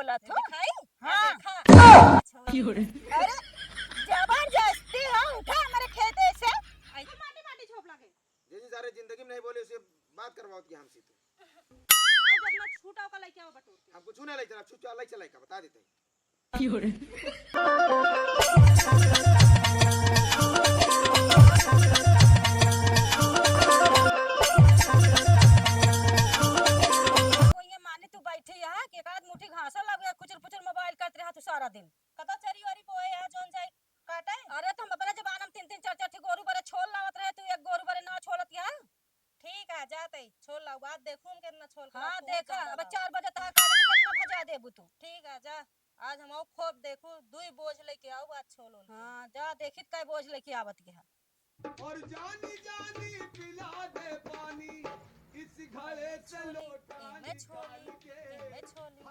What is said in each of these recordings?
छोला तो दिखाई हाँ अरे जबरदस्ती हो उठा हमारे खेते से ऐसे माटी माटी छोप लगे जी सारे जिंदगी में नहीं बोले उसे बात करवाओ कि हमसे तो और जब मैं छूटा का लेके आओ बटोर के हमको छूने लग चला छू चला चला का बता देते हैं सारा दिन कदा चरी वारी पोए है जोन जाई काटे अरे तुम अपने जबान में 3-3 4-4 गोरू बरे छोल लावत रहे तू एक गोरू बरे ना छोलत या ठीक है जाते छोल लाओ बात देखूं कितना छोल हां देखा अब 4 बजे तक काटे कितना भजा देबू तू ठीक है जा आज हम और खूब देखू दुई बोझ लेके आओ बात छोलो हां जा देखित काय बोझ लेके आवत के और जानी जानी पिला दे पानी इस घड़े से लोटा इनमें छोली खेते में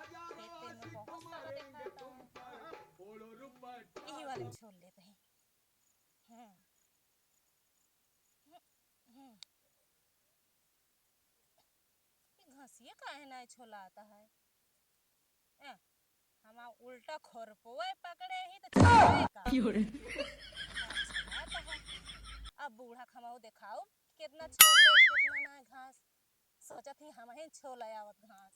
बहुत सारा दिखाता है यही वाले में छोल लेते हैं घसिए काहे ना छोला आता है हम उल्टा खोरपोए पकड़े ही तो छोले का अब बूढ़ा खमाऊ दिखाओ कितना छोले कितना ना घास सोचा थी हम ही छोल आवत घास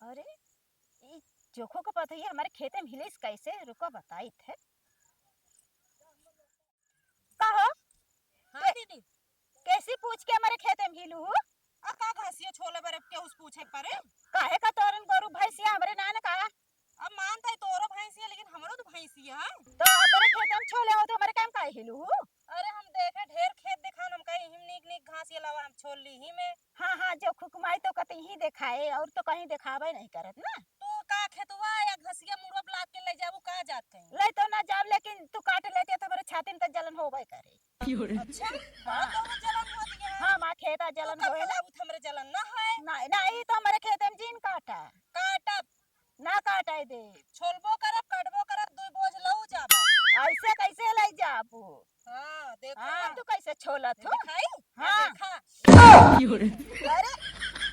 अरे ये जोखो का पता है हमारे खेते में हिलेस कैसे रुको बताई थे कहो हाँ दीदी कैसी पूछ के हमारे खेते में हिलू आ का घसिए छोले बरे के उस पूछे परे काहे का तोरन गोरू भैंसिया हमरे नान का अब मानता है तोरो भैंसी है लेकिन हमरो तो भैंसी है तो अपने खेते में छोले हो तो हमारे काम काहे हिलू अरे हम देखे ढेर खेत दिखान हम कहीं हिम नीक घास ये लावा हम छोड़ ली ही में हाँ जो खुकमाई तो कतई ही दिखाए और तो कहीं दिखावे नहीं करत ना तू का खेतवा या घसिया मुड़वा लाद के ले जाबू का जात कहीं ले तो ना जाब लेकिन तू काट लेते तो हमारे छाती में तो जलन होबे करे अच्छा हां तो जलन हो दिया हां मां खेता जलन होए ना अब हमरे जलन ना है नहीं नहीं तो हमारे खेते में जीन काटा काटब ना काटाई दे छोलबो करब कटबो करब दुई बोझ लऊ जाबा ऐसे कैसे ले जाबू हां देखो हां तू कैसे छोलत हो दिखाई हां देखा अरे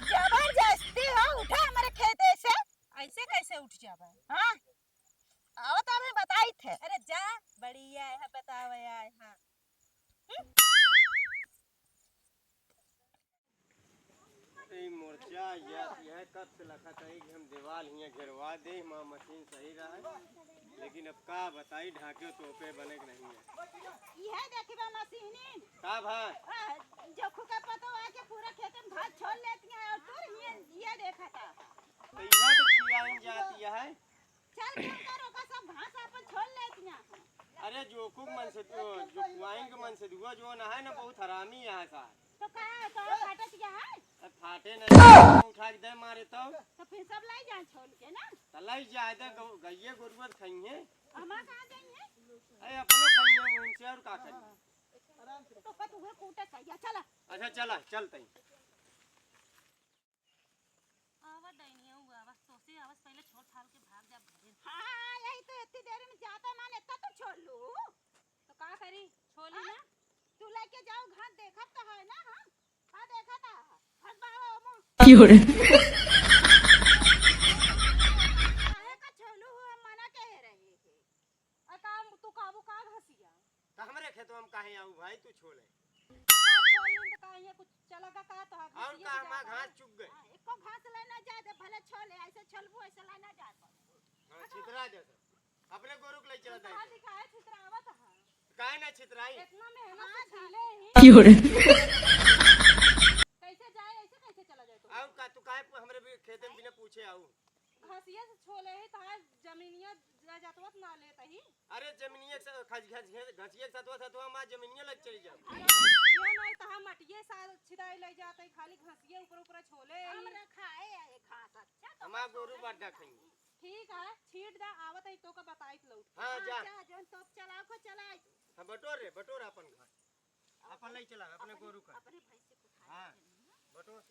जबरदस्ती हो उठा हमारे खेते से ऐसे कैसे उठ जाबा हां आओ तो हमें बताई थे अरे जा बढ़िया है बतावे आए हां मोर्चा यह कब से लखत है कि हम दीवार हियाँ गिरवा दे माँ मशीन सही रहा लेकिन अब का बताई ढाके तोपे बने के नहीं है ये देखबा मशीनी का भाई जो खुका पतो है कि पूरा खेत में घास छोड़ लेती है और तू ये देखा था तो यह तो खियाई जाती है चल करो का सब घास अपन छोड़ लेती हैं अरे जो मन से जो कुआइन के मन से दुआ जो ना है ना बहुत हरामी है सा तो का फाटत क्या है फाटे नहीं उठा के दे मारे तो फिर सब लाई जा छोड़ के ना तलाई जाए तो गइये गुरबत खाइए हमा कहां जाइए अरे अपने खाइए उनसे और का करिए तो का तू कूटे चाहिए चला अच्छा चला चलते आवाज दैनिया हुआ बस तो से आवाज पहले छोड़ छाल के भाग जा भजन हां यही तो इतनी देर में जाता माने तब तो छोड़ लूं तो का करी छोली ना तू लेके जाओ घास देखत तो है ना हां देखा था हस बाबा मो काहे का छोलू हुआ मना कह रहे थे काम तू काबू का घसिया तो हमरे खेतों में काहे आऊ भाई तू छोले का छोली तो का ये कुछ चलगा का तो और का हम घास चुग गए एको घास लेना जाए दे भले छोले ऐसे छोलबू ऐसे लेना जाए हां छितरा जैसा अपने गोरु के ले चला हां जाए दिखाए छितरावत है काहे ना छितराई इतना मेहनत से छीले ही कैसे जाए ऐसे कैसे चला जाए और का तू काहे हमरे भी खेत में बिना पूछे आऊ घसिया से छोले ही तार जमीनिया जातवत ना लेता ही अरे जमीनिया से घसिया सतवा सतवा मा जमीनिया लग चली जा ये नहीं तो हम मटिए साल छिदाई ले जाते खाली घसिए ऊपर ऊपर छोले हम रखाए ये घास अच्छा तो हमार गोरु बाटा खाएंगे ठीक है छीट दा आवत है तो का बताई लौ हां जा जोन तोप चलाओ को चलाए हां बटोर अपन घर अपन नहीं चला अपने गोरु का अपने भैंसे को खा हां बटोर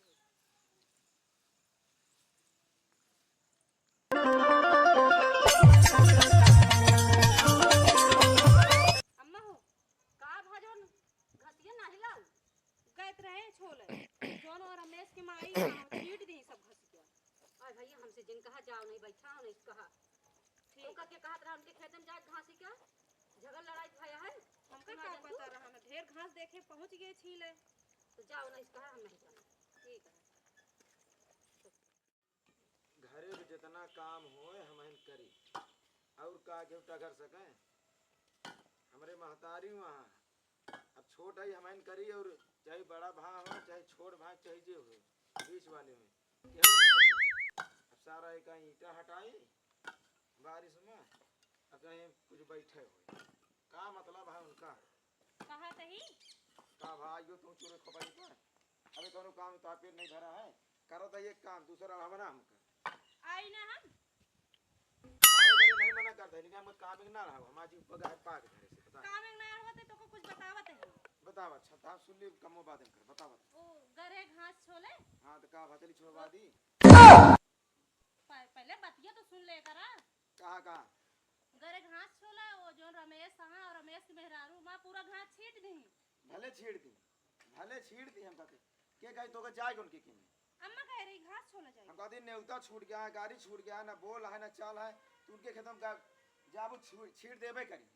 अम्मा हो का भाजन घसिए नाही लाऊ गैत रहे छोले जोन रमेश के माई छीट दी सब घस गया। और भैया हमसे जिन कहा जाओ नहीं बैठा नहीं कहा ठीक उनका के कहा रहा उनके खेत में जाए घासी क्या झगड़ लड़ाई भया है हमका क्या पता रहा, हम ढेर घास देखे पहुंच गए छीले। तो जाओ नहीं कहा हम नहीं जाना। ठीक है घरे में जितना काम होए हम करी और का के टगर सके हमरे महतारी वहाँ अब छोट है हम करी और चाहे बड़ा भा हो चाहे छोट भा चाहे जे हो बीच वाले में केहू नहीं करी। अब सारा एक ईटा हटाई बारिश में अब कहीं कुछ बैठे हो का मतलब है उनका कहा तही का भाई जो तुम चोरे खपाई पर अबे कोनो काम तो पेट नहीं भरा है करो तो एक काम दूसरा हमारा हमका आई ना हम हमारे घरे नहीं मना करते लेकिन हम काम ना रहा हमारी पगार पाक घरे से बता काम ना होते तो को कुछ बतावत है। बताओ अच्छा था सुन ले कमो बात कर बताओ ओ गरे घास छोले हां तो का भतली छोड़वा दी पहले बतिया तो सुन ले करा। कहा गरे घास छोला वो जो रमेश हां और रमेश के मेहरारू मां पूरा घास छीट दी। भले छीड़ दी हम कहते के कहीं तो जाए उनके की में अम्मा कह रही घास छोला जाए। हम कहते नेवता छूट गया है गाड़ी छूट गया है ना बोल है ना चल है तो उनके खेतों का जाबू छीड़ देबे करी।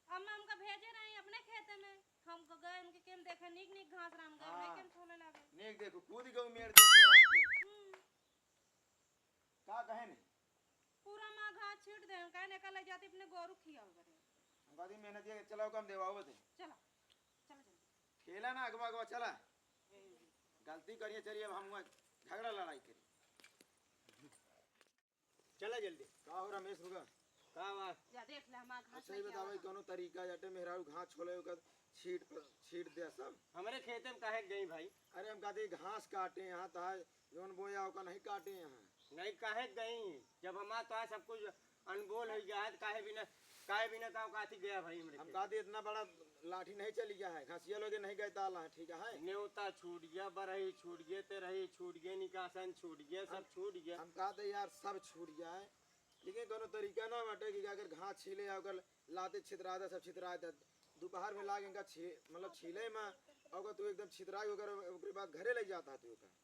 अम्मा हमका भेजे रही अपने खेते में हम गए उनके केम देखे निक निक घास राम गए हाँ। केम छोले लागे नेक देखो कूद के उमेर देखो आराम से का कहे ने पूरा मां घास छीट दे कहने का ले जाती अपने गोरू खियाओ करे। हम कहते मेहनत ये चलाओ कम देवाओ बते चलो चलो जल्दी खेला ना अगवा अगवा चला गलती करिए चलिए अब हम झगड़ा लड़ाई करी चला जल्दी का हो रमेश होगा का बात जा देख ले हमारा घास अच्छा ही बतावे कोनो तरीका जटे मेहरारू घास छोले का छीट दे सब हमारे खेत में काहे गई भाई अरे हम कहते घास काटे यहाँ तो जोन बोया होगा नहीं काटे यहाँ नहीं काहे गई जब हमारा तो सब कुछ अनबोल हो गया है तो काहे बिना का काथी गया भाई हम हमरे कहते इतना बड़ा लाठी नहीं चली गया है घासिया लोगे नहीं गए ताला है ठीक है न्योता छूट गया बरही छूट गए तेरही छूट गए निकासन छूट गया सब छूट गया। हम कहते यार सब छूट जाए लेकिन कोनो तरीका ना बटे कि अगर घास छीले अगर लाते छितरा दे सब छितरा दे दोपहर में लागे इनका मतलब छीले में अगर तू एकदम छितराई होकर उसके बाद घरे ले जाता तू का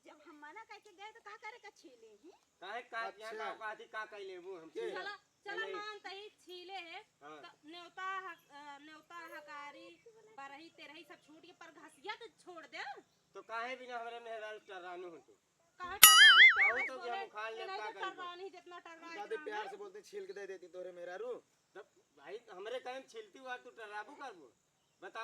जब हम मना करके गए तो का करे का छीले ही काहे का अच्छा। यहाँ का काथी का कह लेबू हम के? चला चला नहीं। मान तही छीले है हाँ। तो न्योता हकारी बरही तेरही सब छूट के पर घसिया तो छोड़ दे तो काहे बिना हमारे मेहरारू टर्रानू होते कहां टर्राने कहू पे तो बोले हम उखाड़ ले नहीं का तो करेंगे टर्रानी जितना हम टर्रा कहते प्यार से बोलते छील के दे देती तोरे मेहरारू तब भाई हमरे कहीं छिलती हुआ तू टर्राबू करबो बता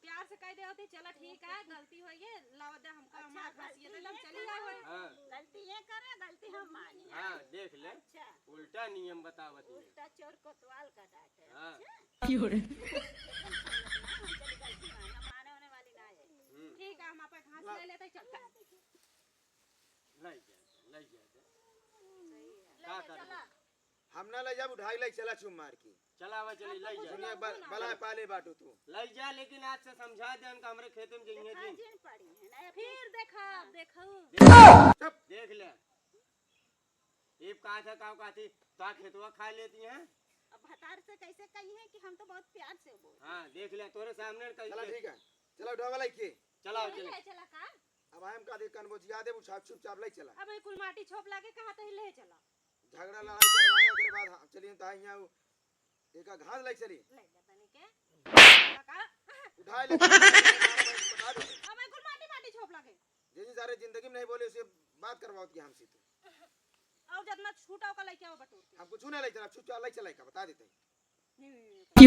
प्यार से कह दे होती चला ठीक है गलती हुई है लावा दे हमका हमारा घसिया दे हम चली आए हाँ गलती ये करे गलती हम मानी हाँ देख ले अच्छा उल्टा नियम बतावती है। उल्टा चोर कोतवाल का डांटे हाँ माने होने वाली ना है। ठीक है हम आपे घास ले लेते चलते ले जा का कर हम ना ले जाब उठाई ले चला चुम मार की चलावा चली ले जा सुनिए बला पाले बाटू तू ले जा लेकिन आज से समझा दे हमका हमरे खेत में जइए दिन जिन पड़ी है ना फिर देखो चुप देख ले एक कहा था काथी ता खेतवा खा लेती हैं। अब भतार से कैसे कही है कि हम तो बहुत प्यार से बोल हाँ देख ले तोरे सामने चला कही ठीक है चलो उठावा ले के चलाओ ले चले चला का अब हम का दे कन्वोजिया दे उठा चुपचाप ले चला अब कुल माटी छोप लाके कहा तो ले चला झगड़ा लड़ाई करवाए ओकरे बाद हाँ, चलिए तो यहाँ एक घास ले चली ले जा तनी के का उठाए ले बता दो अब कुल माटी छोप लागे जी सारे जिंदगी में नहीं बोले उसे बात करवाओ कि हमसे तो और जितना छूटा का लेके आओ बटोर हम कुछ नहीं ले चला चुपचाप ले चला का बता देते के